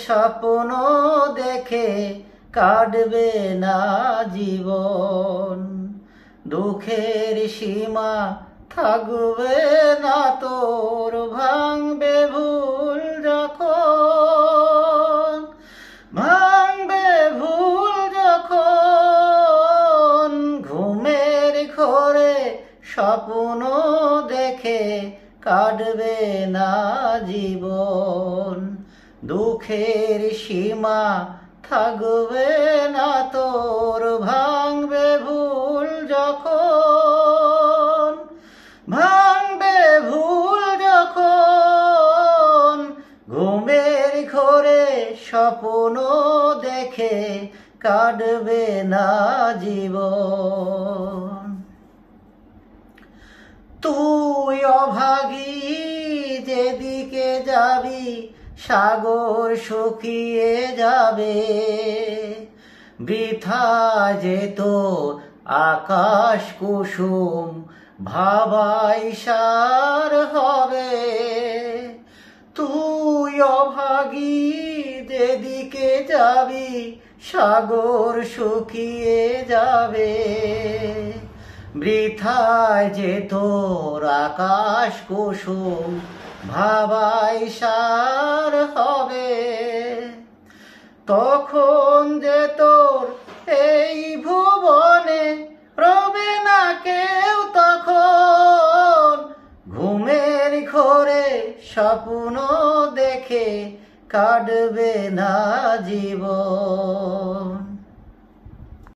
স্বপ্ন দেখে কাটবে না জীবন। দুঃখের সীমা থাকবে না তোর, ভাঙবে ভুল যখন, ভাঙবে ভুল যখন। ঘুমের ঘোরে স্বপ্ন দেখে কাটবে না জীবন। দুঃখের সীমা থাকবে না তোর, ভাঙবে ভুল যখন, ভাঙবে ভুল যখন। ঘুমের ঘোরে স্বপ্ন দেখে কাটবে না জীবন। তুই অভাগী যেদিকে যাবি, সাগর শুকিয়ে যাবে। বৃথা যেত আকাশ কুসুম, ভাবাই সার হবে। তুই অভাগী যেদিকে যাবি, সাগর শুকিয়ে যাবে। বৃথায় যে তোর আকাশ কুসুম, ভাবাই সার হবে। তখন যে তোর এই ভুবনে রবে না কেউ তখন। ঘুমের ঘোরে স্বপ্ন দেখে কাটবে না জীবন।